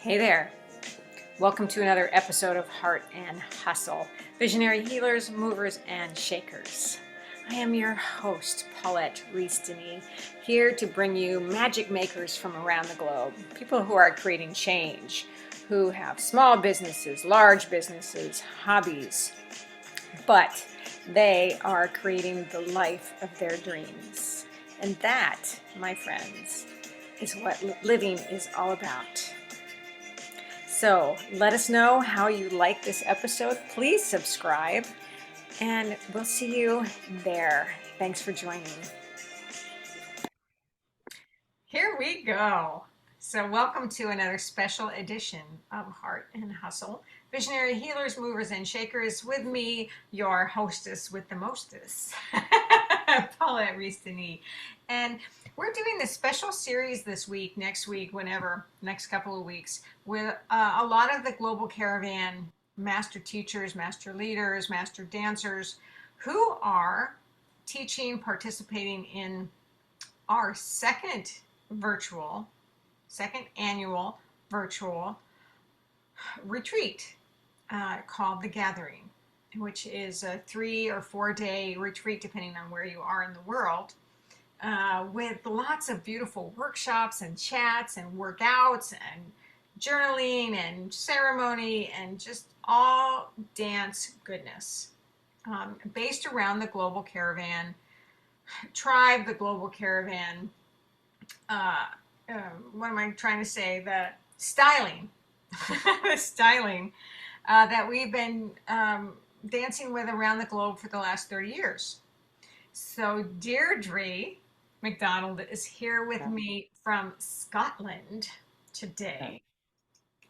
Hey there. Welcome to another episode of Heart and Hustle, Visionary Healers, Movers, and Shakers. I am your host, Paulette Rees-Denis, here to bring you magic makers from around the globe, people who are creating change, who have small businesses, large businesses, hobbies, but they are creating the life of their dreams. And that, my friends, is what living is all about. So let us know how you like this episode. Please subscribe, and we'll see you there. Thanks for joining. Here we go. So welcome to another special edition of Heart and Hustle, Visionary Healers, Movers, and Shakers. With me, your hostess with the mostest, Paulette Rees-Denis. And we're doing this special series this week, next week, whenever, next couple of weeks, with a lot of the Global Caravan Master Teachers, Master Leaders, Master Dancers, who are teaching, participating in our second annual virtual retreat called The Gathering, which is a 3 or 4 day retreat, depending on where you are in the world, with lots of beautiful workshops and chats and workouts and journaling and ceremony and just all dance goodness, based around the Global Caravan tribe, the Global Caravan, what am I trying to say? The styling, the styling that we've been dancing with around the globe for the last 30 years. So Deirdre Macdonald is here with me from Scotland today.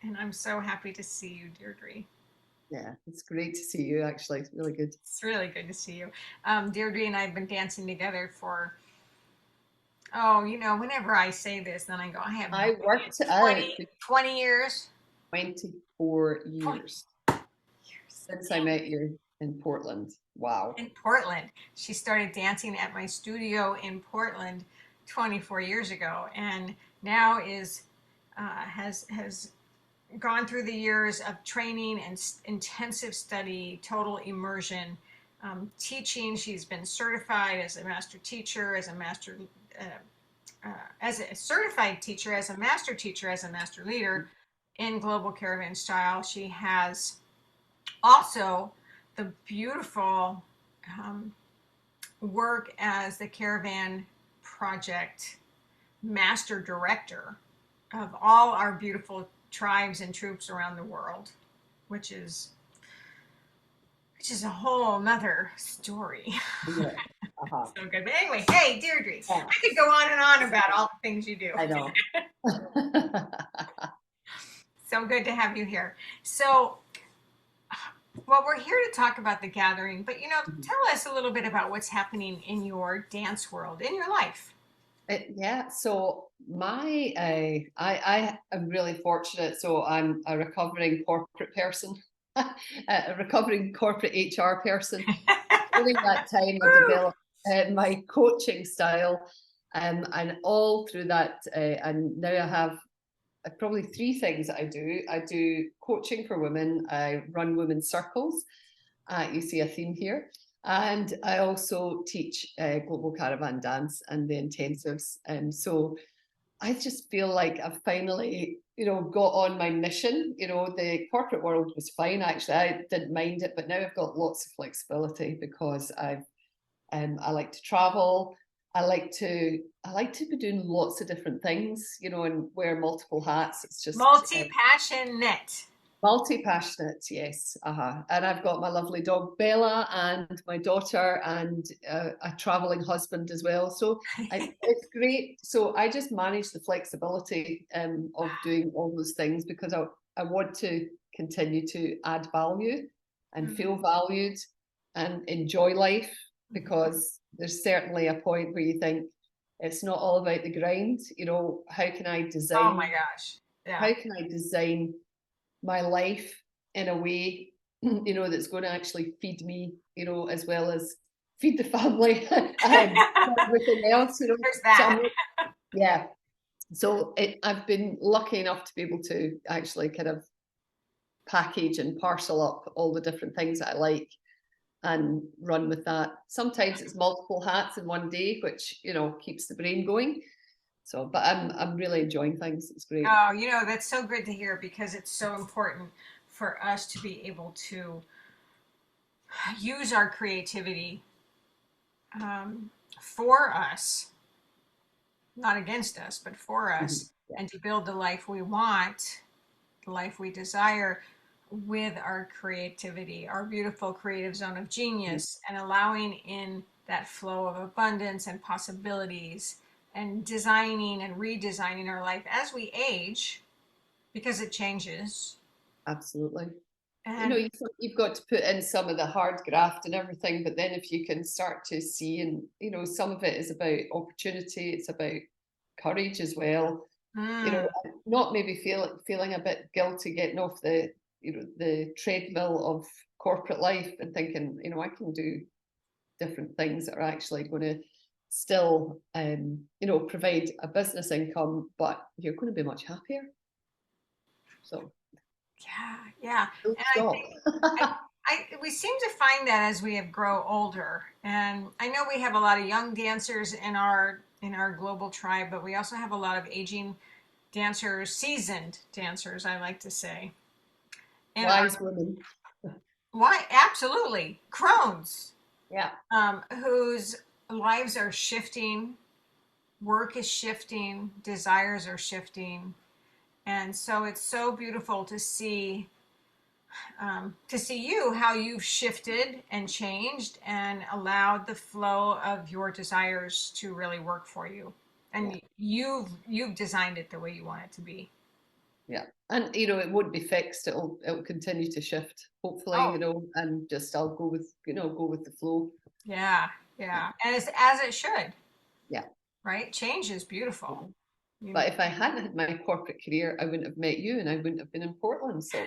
And I'm so happy to see you, Deirdre. Yeah, it's great to see you, actually. It's really good. It's really good to see you. Deirdre and I have been dancing together for, whenever I say this, then I go, I worked 20 years. 24 years 20 years. Since I met you in Portland. Wow. In Portland. She started dancing at my studio in Portland 24 years ago, and now has gone through the years of training and intensive study, total immersion, teaching. She's been certified as a master teacher, as a certified teacher, as a master teacher, as a master leader in Global Caravan style. She has also the beautiful work as the Caravan Project Master Director of all our beautiful tribes and troops around the world, which is a whole nother story. Yeah. So good. But anyway, hey, Deirdre, I could go on and on about all the things you do. I know. So good to have you here. So, well, we're here to talk about the gathering, but tell us a little bit about what's happening in your dance world, in your life. Yeah, so I am really fortunate. So I'm a recovering corporate person, a recovering corporate HR person. During that time, I developed my coaching style, and all through that, and now I have probably 3 things that I do. I do coaching for women. I run women's circles. You see a theme here. And I also teach Global Caravan Dance and the intensives. So I just feel like I've finally, got on my mission. The corporate world was fine, actually. I didn't mind it, but now I've got lots of flexibility because I like to travel. I like to be doing lots of different things, and wear multiple hats. It's just multi-passionate. Multi-passionate, yes. And I've got my lovely dog Bella and my daughter and a traveling husband as well. So it's great. So I just manage the flexibility of doing all those things because I want to continue to add value and feel valued and enjoy life, because there's certainly a point where you think it's not all about the grind. How can I design? Oh my gosh. Yeah. How can I design my life in a way, that's going to actually feed me, as well as feed the family and everything else. There's that. Yeah. So I've been lucky enough to be able to actually kind of package and parcel up all the different things that I like and run with that. Sometimes it's multiple hats in one day, which keeps the brain going. So, but I'm really enjoying things. It's great. Oh, that's so good to hear because it's so important for us to be able to use our creativity um, for us, not against us, but for Mhm. us, Yeah, and to build the life we want, the life we desire with our creativity, our beautiful creative zone of mhm. genius, and allowing in that flow of abundance and possibilities and designing and redesigning our life as we age because it changes. Absolutely. And You've got to put in some of the hard graft and everything, but then if you can start to see, and some of it is about opportunity, it's about courage as well. mm, Not maybe feeling a bit guilty getting off the treadmill of corporate life and thinking, I can do different things that are actually going to still, provide a business income, but you're going to be much happier. So yeah, yeah. don't And I stop. think we seem to find that as we have grow older. And I know we have a lot of young dancers in our global tribe, but we also have a lot of aging dancers, seasoned dancers, I like to say. And our Wise woman. why absolutely crones, Yeah. whose lives are shifting, work is shifting, desires are shifting. And so it's so beautiful to see you how you've shifted and changed and allowed the flow of your desires to really work for you, Yeah. and you've designed it the way you want it to be. Yeah. And it won't be fixed. It'll continue to shift, hopefully, Oh and just I'll go with the flow. yeah, Yeah. yeah, and it's as it should, Yeah. right? Change is beautiful. You- But if I hadn't had my corporate career, I wouldn't have met you and I wouldn't have been in Portland. So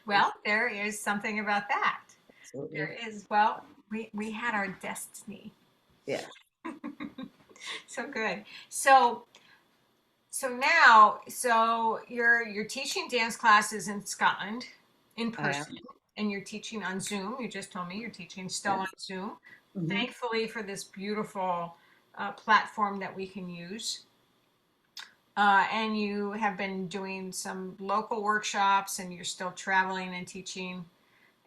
well, there is something about that. absolutely. There is. Well, we had our destiny. Yeah, So good. So you're teaching dance classes in Scotland in I person, am. and you're teaching on Zoom. You just told me you're teaching still Yeah. on Zoom. Hmm. Thankfully for this beautiful platform that we can use. And you have been doing some local workshops, and you're still traveling and teaching.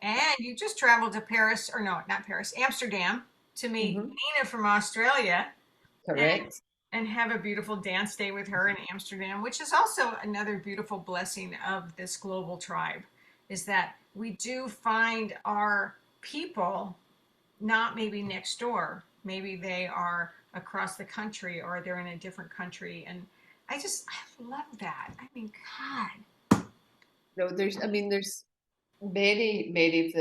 And you just traveled to Paris, or no, not Paris, Amsterdam, to meet Hmm. Nina from Australia and Correct. have a beautiful dance day with her in Amsterdam, which is also another beautiful blessing of this global tribe, is that we do find our people not maybe next door, maybe they are across the country or they're in a different country, and I love that. I mean, God, No, there's many of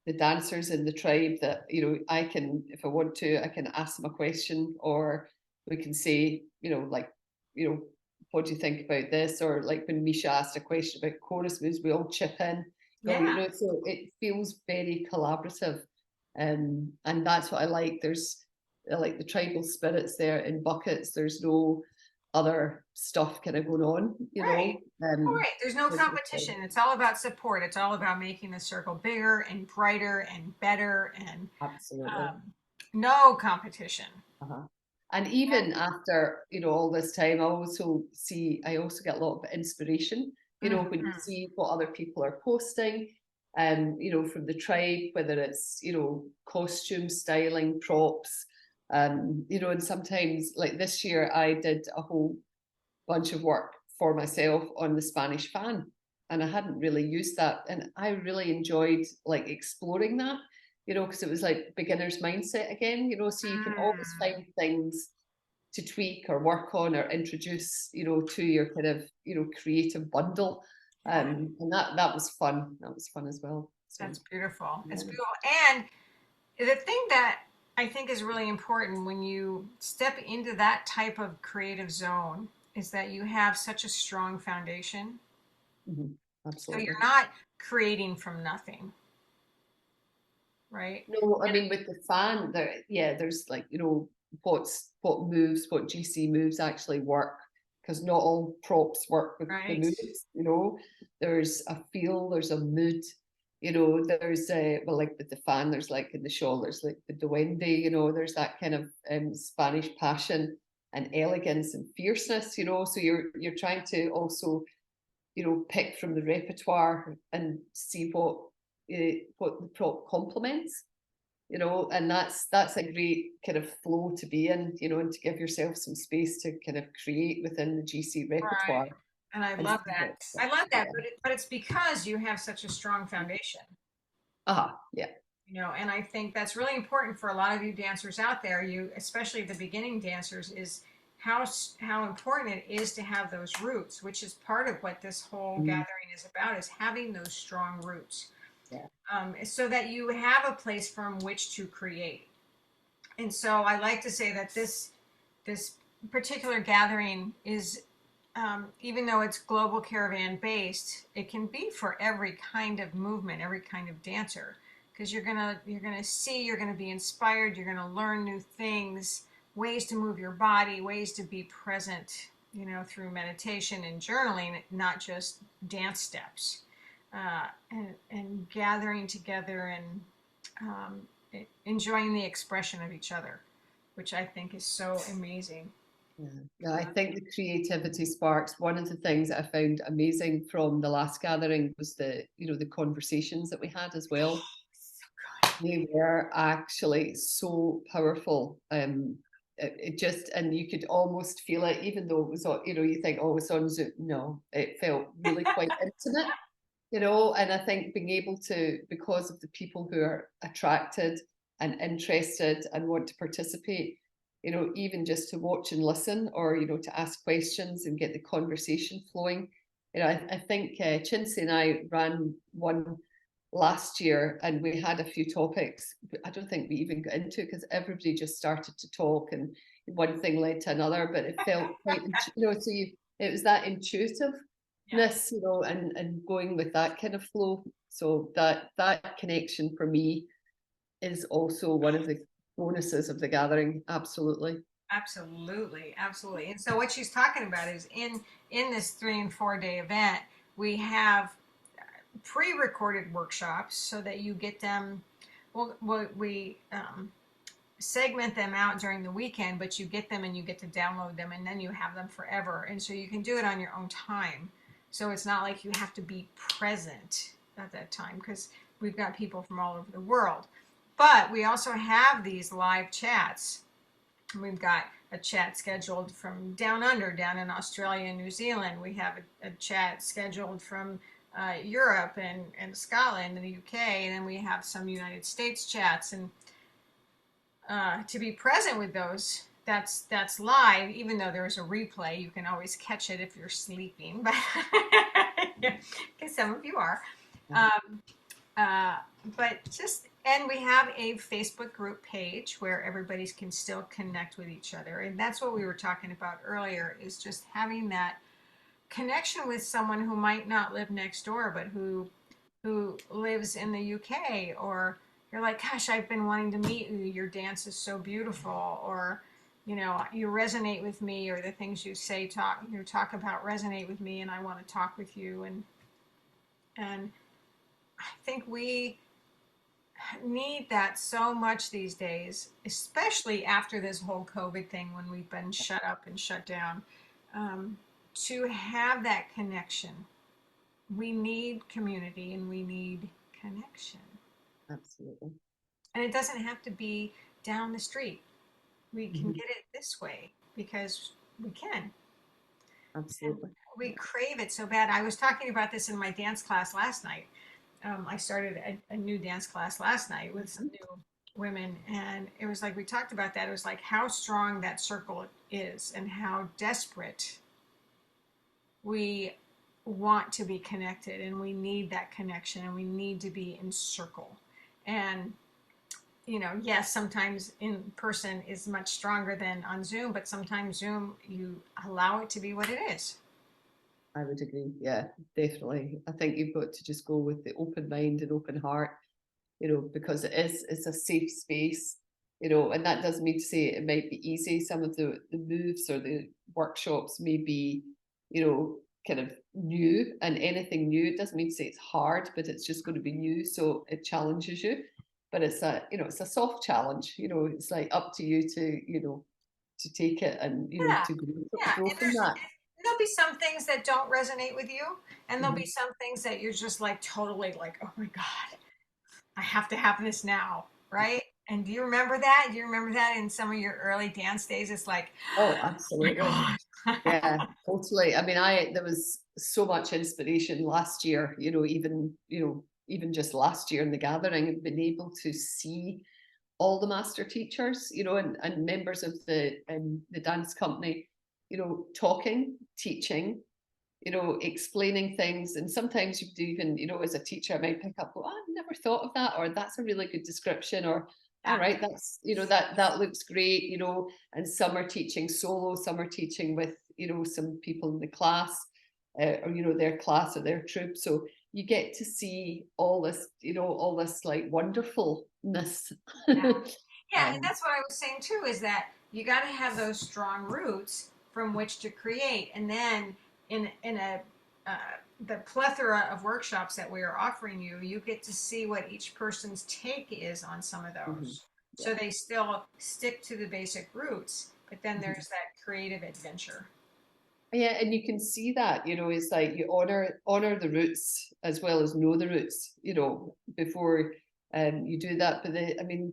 the dancers in the tribe that I can, if I want to, I can ask them a question, or we can say, like, you know what do you think about this, or like when Misha asked a question about chorus moves, we all chip in. yeah, So it feels very collaborative, and that's what I like. I like the tribal spirits there in buckets. There's no other stuff kind of going on, right. All right, there's no which is good. competition. It's all about support. It's all about making the circle bigger and brighter and better, and Absolutely. um, no competition. Uh-huh. And even after, all this time, I also get a lot of inspiration, when you Mhm. see what other people are posting, from the tribe, whether it's, costume styling, props, and sometimes like this year I did a whole bunch of work for myself on the Spanish fan. And I hadn't really used that. And I really enjoyed like exploring that, because it was like beginner's mindset again, so you can always Mm. find things to tweak or work on or introduce, to your kind of, creative bundle. Yeah, And that was fun. That was fun as well. So that's beautiful. It's yeah. beautiful. And the thing that I think is really important when you step into that type of creative zone is that you have such a strong foundation. Mhm. So you're Absolutely. not creating from nothing, right? No, I mean with the fan, there's like, what GC moves actually work, because not all props work with the Right. moves. You know, there's a feel, there's a mood. You know, there's well, like with the fan, there's like in the shawl, there's like the duende. You know, there's that kind of Spanish passion and elegance and fierceness. You know, so you're trying to also, you know, pick from the repertoire and see what the prop complements, you know, and that's a great kind of flow to be in, you know, and to give yourself some space to kind of create within the GC Right. repertoire. And I And love see that. what I love that, yeah. but it's because you have such a strong foundation. Yeah. You know, and I think that's really important for a lot of you dancers out there, you especially the beginning dancers, is how important it is to have those roots, which is part of what this whole gathering is about, is having those strong roots, Yeah. so that you have a place from which to create. And so I like to say that this particular gathering is, even though it's global caravan based, it can be for every kind of movement, every kind of dancer, because you're gonna see, you're gonna be inspired, you're gonna learn new things, ways to move your body, ways to be present, you know, through meditation and journaling, not just dance steps, and gathering together and enjoying the expression of each other, which I think is so amazing. Yeah. No, I think the creativity sparks. One of the things that I found amazing from the last gathering was the, you know, the conversations that we had as well. They were actually so powerful. It just, and you could almost feel it, even though it was, you know, you think, oh, it's on Zoom. No, it felt really quite intimate, you know. And I think being able to, because of the people who are attracted and interested and want to participate, you know, even just to watch and listen, or, you know, to ask questions and get the conversation flowing. You know, I think Chinsey and I ran one last year and we had a few topics. I don't think we even got into it because everybody just started to talk and one thing led to another, but it felt quite, you know, so it was that intuitiveness, Yeah. you know, and going with that kind of flow. So that connection for me is also one of the bonuses of the gathering. Absolutely. Absolutely, absolutely. And so what she's talking about is in this 3 and 4 day event, we have pre-recorded workshops so that you get them. Well, we segment them out during the weekend, but you get them and you get to download them, and then you have them forever. And so you can do it on your own time. So it's not like you have to be present at that time, because we've got people from all over the world. But we also have these live chats. We've got a chat scheduled from down under, down in Australia and New Zealand. We have a chat scheduled from Europe and Scotland and the UK, and then we have some United States chats. And to be present with those, that's live. Even though there's a replay, you can always catch it if you're sleeping, but because some of you are. Um, uh, but just, and we have a Facebook group page where everybody can still connect with each other. And that's what we were talking about earlier, is just having that connection with someone who might not live next door, but who lives in the UK, or you're like, gosh, I've been wanting to meet you. Your dance is so beautiful, or you know, you resonate with me, or the things you talk about resonate with me, and I want to talk with you. And I think we need that so much these days, especially after this whole COVID thing, when we've been shut up and shut down, um, to have that connection. We need community and we need connection. Absolutely. And it doesn't have to be down the street. We can get it this way because we can. And Absolutely. we crave it so bad. I was talking about this in my dance class last night. I started a new dance class last night with some new women, and it was like we talked about that. It was like how strong that circle is and how desperate we want to be connected, and we need that connection, and we need to be in circle. And you know, yes, sometimes in person is much stronger than on Zoom, but sometimes Zoom, you allow it to be what it is. I would agree. Yeah, definitely. I think you've got to just go with the open mind and open heart, you know, because it's a safe space. you know, and that doesn't mean to say it might be easy. Some of the moves or the workshops may be, you know, kind of new, and anything new, it doesn't mean to say it's hard, but it's just going to be new. So it challenges you, but it's a, you know, it's a soft challenge, you know, it's like up to you to, you know, to take it and, you know, Yeah, to yeah. grow And from that. there'll be some things that don't resonate with you, and there'll be Mhm. some things that you're just like totally like, oh my God, I have to have this now, right? And do you remember that? Do you remember that in some of your early dance days? It's like, Oh, oh my absolutely. God. Yeah, totally. I mean, there was so much inspiration last year, you know, even just last year in the gathering, and been able to see all the master teachers, you know, and members of the dance company, you know, talking, teaching, you know, explaining things. And sometimes you do even, you know, as a teacher, I might pick up, oh, I've never thought of that, or that's a really good description, or all Yeah. right, that's, you know, that looks great, you know. And some are teaching solo, some are teaching with, you know, some people in the class, or, you know, their class or their troop. So you get to see all this, you know, all this like wonderfulness. Yeah. Yeah, and um, that's what I was saying too, is that you got to have those strong roots from which to create, and then in a uh, the plethora of workshops that we are offering you, you get to see what each person's take is on some of mhm, those. So yeah. they still stick to the basic roots, but then Mhm. there's that creative adventure. Yeah, and you can see that, you know, it's like you honor the roots as well as know the roots, you know, before you do that. But I mean,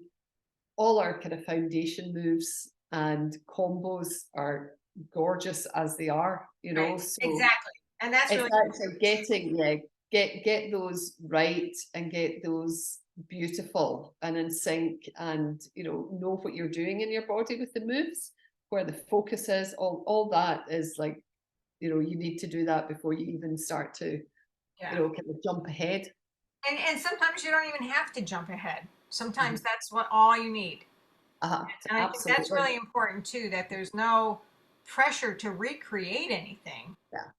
all our kind of foundation moves and combos are gorgeous as they are, you Right. know. So Exactly. And that's it's really actually getting, yeah, get those right and get those beautiful and in sync, and you know what you're doing in your body with the moves, where the focus is, all that is like, you know, you need to do that before you even start to, you yeah. know, kind of jump ahead. And sometimes you don't even have to jump ahead. Sometimes Mhm. that's what all you need. Uh-huh, And I think that's absolutely. really important too, that there's no pressure to recreate anything Yeah.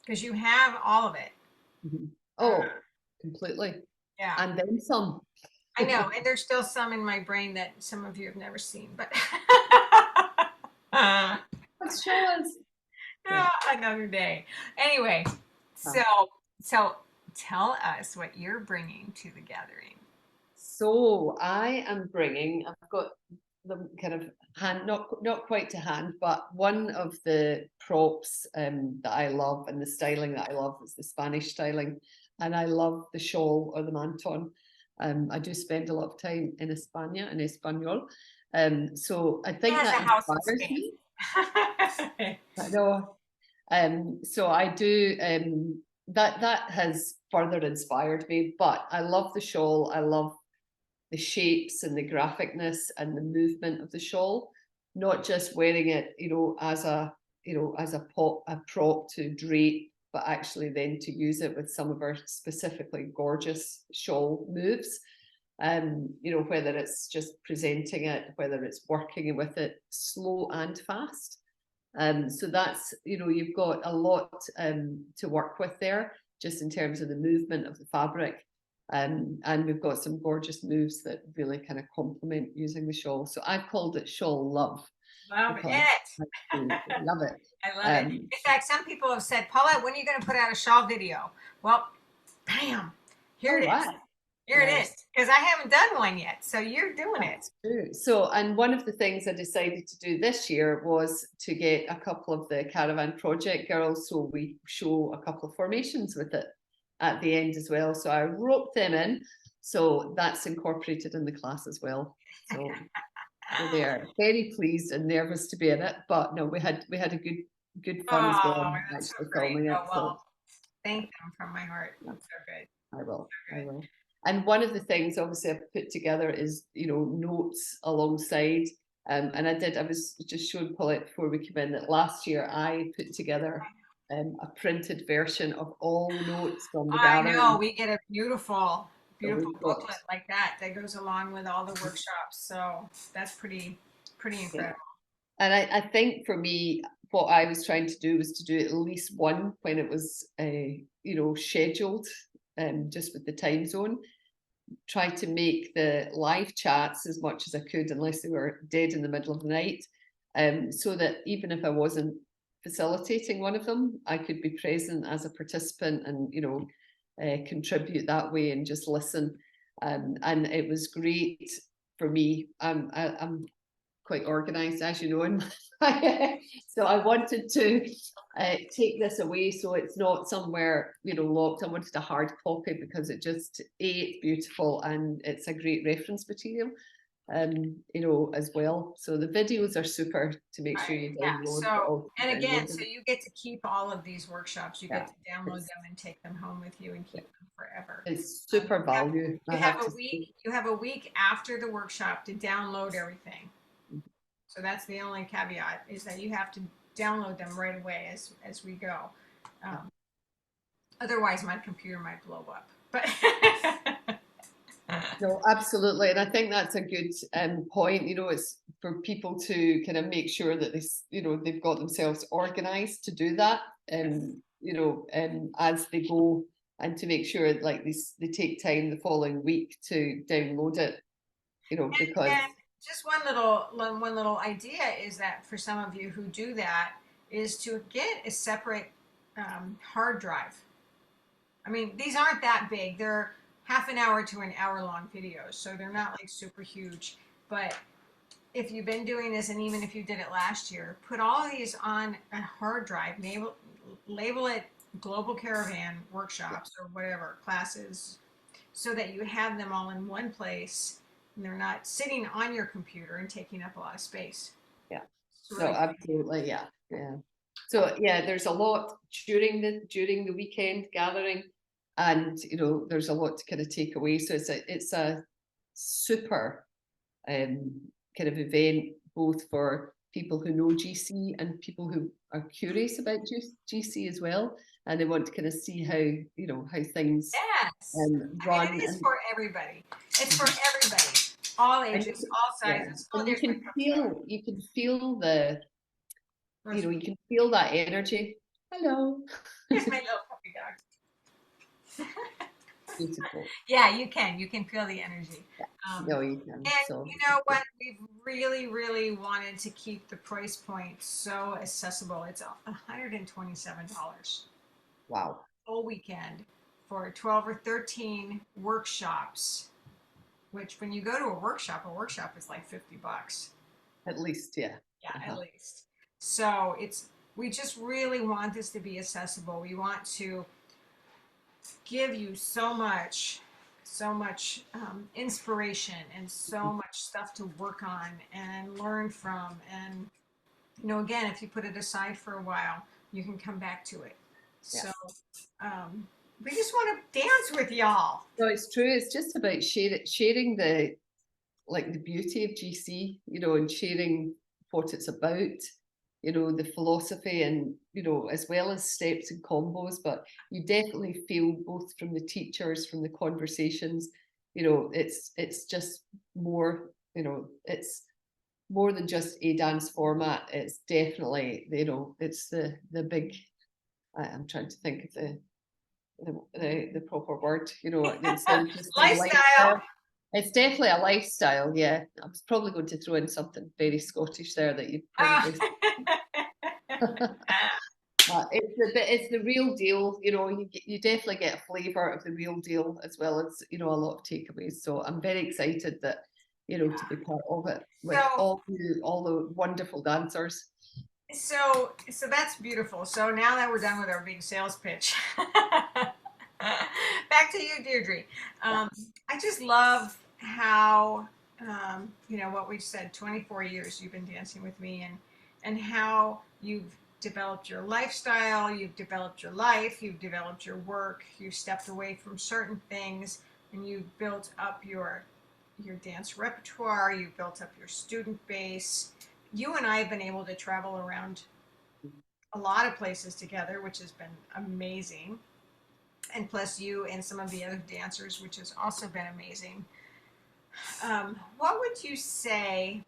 because you have all of it. Mhm. Uh, Oh, completely. yeah, And then some. I know. And there's still some in my brain that some of you have never seen, but Let's show us. Yeah. another day. Anyway, Uh, so so tell us what you're bringing to the gathering. So I've got them kind of hand, not quite to hand, but one of the props that I love and the styling that I love is the Spanish styling, and I love the shawl or the manton. I do spend a lot of time in España, in Espanol, so I He think has a that house in inspires me. Spain. I know. So I do, that has further inspired me, but I love the shawl. I love the shapes and the graphicness and the movement of the shawl, not just wearing it, you know, as a, you know, as a prop to drape, but actually then to use it with some of our specifically gorgeous shawl moves. You know, whether it's just presenting it, whether it's working with it slow and fast. So that's, you know, you've got a lot to work with there, just in terms of the movement of the fabric. And we've got some gorgeous moves that really kind of complement using the shawl. So I've called it Shawl Love Love because it. I do love it. I love it. Um, In fact, some people have said, Paulette, when are you going to put out a shawl video? Well, bam, here all it is. right. Here it is. Yes. Because I haven't done one yet. So you're doing it. That's true. So, and one of the things I decided to do this year was to get a couple of the Caravan Project girls, so we show a couple of formations with it at the end as well. So I roped them in, so that's incorporated in the class as well. So they're very pleased and nervous to be in it, but no, we had a good fun as well Oh, that's so actually great. filming it. Oh, well, So thank them from my heart. yeah. That's so good. I will. So I good. will. And one of the things, obviously, I've put together is, you know, notes alongside. And I was just showing Paulette before we came in that last year I put together a printed version of all the notes from the I know. gathering. We get a beautiful, So beautiful we've got, booklet like that that goes along with all the workshops. So that's pretty yeah. incredible. And I think for me, what I was trying to do was to do at least one when it was, you know, scheduled, just with the time zone. tried to make the live chats as much as I could, unless they were dead in the middle of the night, so that even if I wasn't facilitating one of them, I could be present as a participant and, you know, contribute that way and just listen. And it was great for me. I'm quite organized, as you know, in so I wanted to take this away so it's not somewhere, you know, locked. I wanted a hard copy because it just, it's beautiful and it's a great reference material, you know, as well. So the videos are super to make sure you Yeah. download, but So, also and again, download so them. you get to keep all of these workshops. You Yeah, get to download it's, them and take them home with you and keep them forever. it's super value, I You have have to a say. week. You have a week after the workshop to download everything. So that's the only caveat, is that you have to download them right away as we go. Otherwise, my computer might blow up. But No, absolutely. And I think that's a good point. You know, it's for people to kind of make sure that this, you know, they've got themselves organized to do that, you know, as they go, and to make sure like they take time the following week to download it, you know, because and just one little idea is that for some of you who do that, is to get a separate hard drive. I mean, these aren't that big. They're half an hour to an hour long videos, so they're not like super huge. But if you've been doing this, and even if you did it last year, put all of these on a hard drive, label it Global Caravan workshops or whatever classes, so that you have them all in one place and they're not sitting on your computer and taking up a lot of space. yeah, It's no, really absolutely, yeah, yeah. So yeah, there's a lot during the weekend gathering, and you know, there's a lot to kind of take away. So it's a super kind of event, both for people who know GC and people who are curious about GC as well, and they want to kind of see how, you know, how things yes. I mean, run, it is for everybody. It's for everybody, all and ages, all yeah, sizes. Oh, and there's my cup. you can feel the, you know, you can feel that energy. Hello. There's my little puppy dog. Beautiful. Yeah, you can. You can feel the energy. Yeah. Um, No, you can. and So you know what? We've really, really wanted to keep the price point so accessible. It's $127 wow. full weekend for 12 or 13 workshops. Which, when you go to a workshop is like $50. At least, yeah. Yeah, at Uh-huh. least. So we just really want this to be accessible. We want to give you so much inspiration and so much stuff to work on and learn from. And, you know, again, if you put it aside for a while, you can come back to it. Yeah. So we just want to dance with y'all. No, it's true. It's just about sharing the, like, the beauty of GC, you know, and sharing what it's about, you know, the philosophy, and, you know, as well as steps and combos. But you definitely feel, both from the teachers, from the conversations, you know, it's just more, you know, it's more than just a dance format. It's definitely, you know, it's the big, I'm trying to think of the proper word, you know, instead of just a Lifestyle. lifestyle. It's definitely a lifestyle, yeah. I was probably going to throw in something very Scottish there that you'd Ah. probably. It's the real deal, you know. You definitely get a flavour of the real deal, as well as, you know, a lot of takeaways. So I'm very excited that, you know, to be part of it with So all the wonderful dancers. So that's beautiful. So now that we're done with our big sales pitch, back to you, Deirdre. I just love how, you know, what we've said, 24 years you've been dancing with me, and how you've developed your lifestyle, you've developed your life, you've developed your work, you've stepped away from certain things, and you've built up your dance repertoire, you've built up your student base. You and I have been able to travel around a lot of places together, which has been amazing. And plus, you and some of the other dancers, which has also been amazing. What would you say?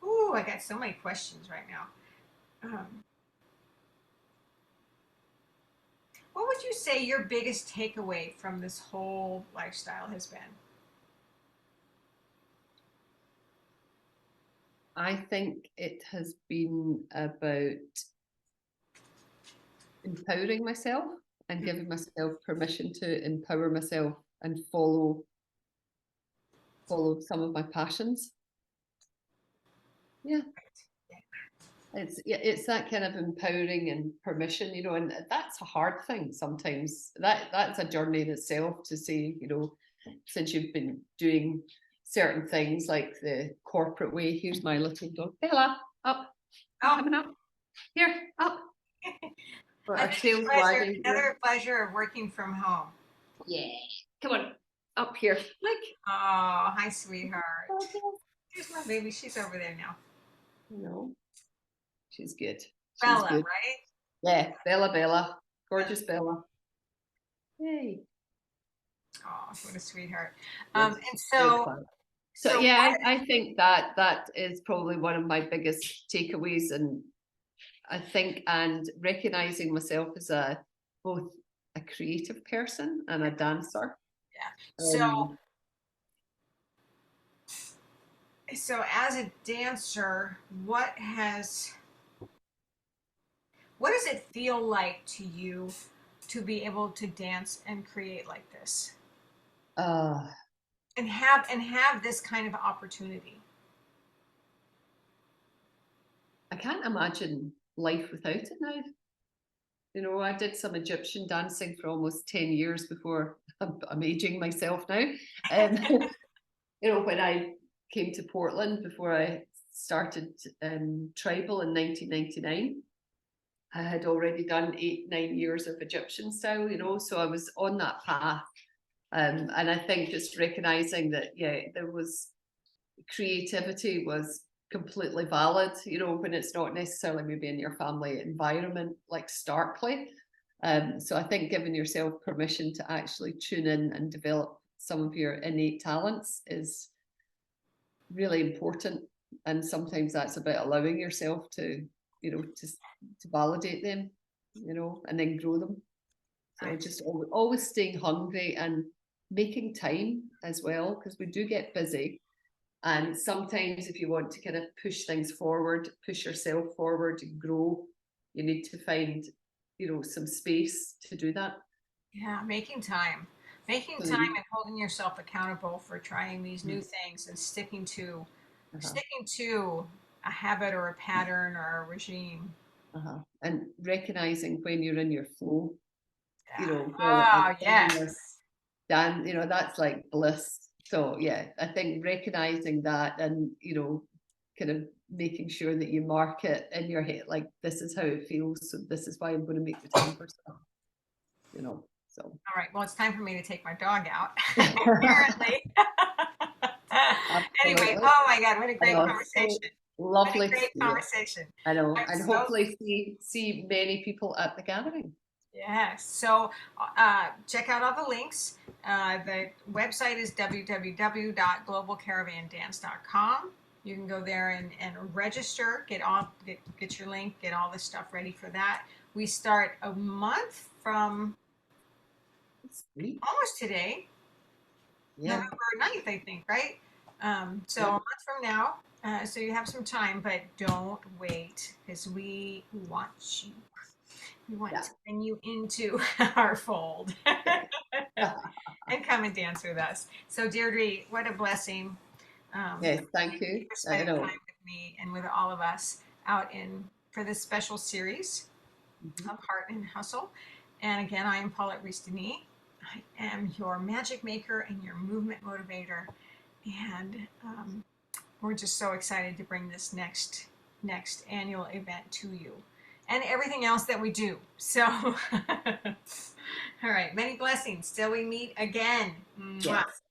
Ooh, I got so many questions right now. What would you say your biggest takeaway from this whole lifestyle has been? I think it has been about empowering myself and giving myself permission to empower myself and follow some of my passions. Yeah. It's that kind of empowering and permission, and that's a hard thing sometimes. That's a journey in itself to say, since you've been doing certain things like the corporate way. Here's my little dog, Bella, up, coming up, here, up. For our sales wagon. Another pleasure of working from home. Yeah, come on, up here. Look. Oh, hi, sweetheart. Here's my baby. She's over there now. No, she's good. She's Bella, good. right? Yeah, Bella, gorgeous Bella. Yay. Oh, what a sweetheart. Yes. And so yeah, I think that is probably one of my biggest takeaways, and I think, and recognizing myself as both a creative person and a dancer. Yeah. So as a dancer, what does it feel like to you to be able to dance and create like this? And have this kind of opportunity? I can't imagine life without it now. I did some Egyptian dancing for almost 10 years before I'm aging myself now. When I came to Portland before I started tribal in 1999, I had already done 8-9 years of Egyptian style, so I was on that path. And I think just recognizing that, there was creativity was completely valid, when it's not necessarily maybe in your family environment, like starkly. So I think giving yourself permission to actually tune in and develop some of your innate talents is really important. And sometimes that's about allowing yourself to, to validate them, and then grow them. So just always staying hungry and making time as well, because we do get busy. And sometimes if you want to kind of push things forward, push yourself forward and grow, you need to find, some space to do that. Yeah, making time and holding yourself accountable for trying these new things and sticking to a habit or a pattern or a regime. And recognizing when you're in your flow, Yes. Dan, that's like bliss. So yeah, I think recognizing that and, kind of making sure that you mark it in your head, like this is how it feels. So this is why I'm going to make the time for stuff, so. All right. Well, it's time for me to take my dog out. Apparently. Anyway, oh my God, what a great conversation. So lovely. What a great conversation. I know. And hopefully see many people at the gathering. Yes. So check out all the links. The website is www.globalcaravandance.com. You can go there and register, get your link, get all the stuff ready for that. We start a month from almost today, November 9th, I think, right? So a month from now. So you have some time, but don't wait because we want you. We want to bring you into our fold and come and dance with us. So Deirdre, what a blessing. Yes, thank you. For spending time with me and with all of us out for this special series of Heart and Hustle. And again, I am Paulette Rees-Denis. I am your magic maker and your movement motivator. And we're just so excited to bring this next annual event to you and everything else that we do. So, all right, many blessings till we meet again. Yes.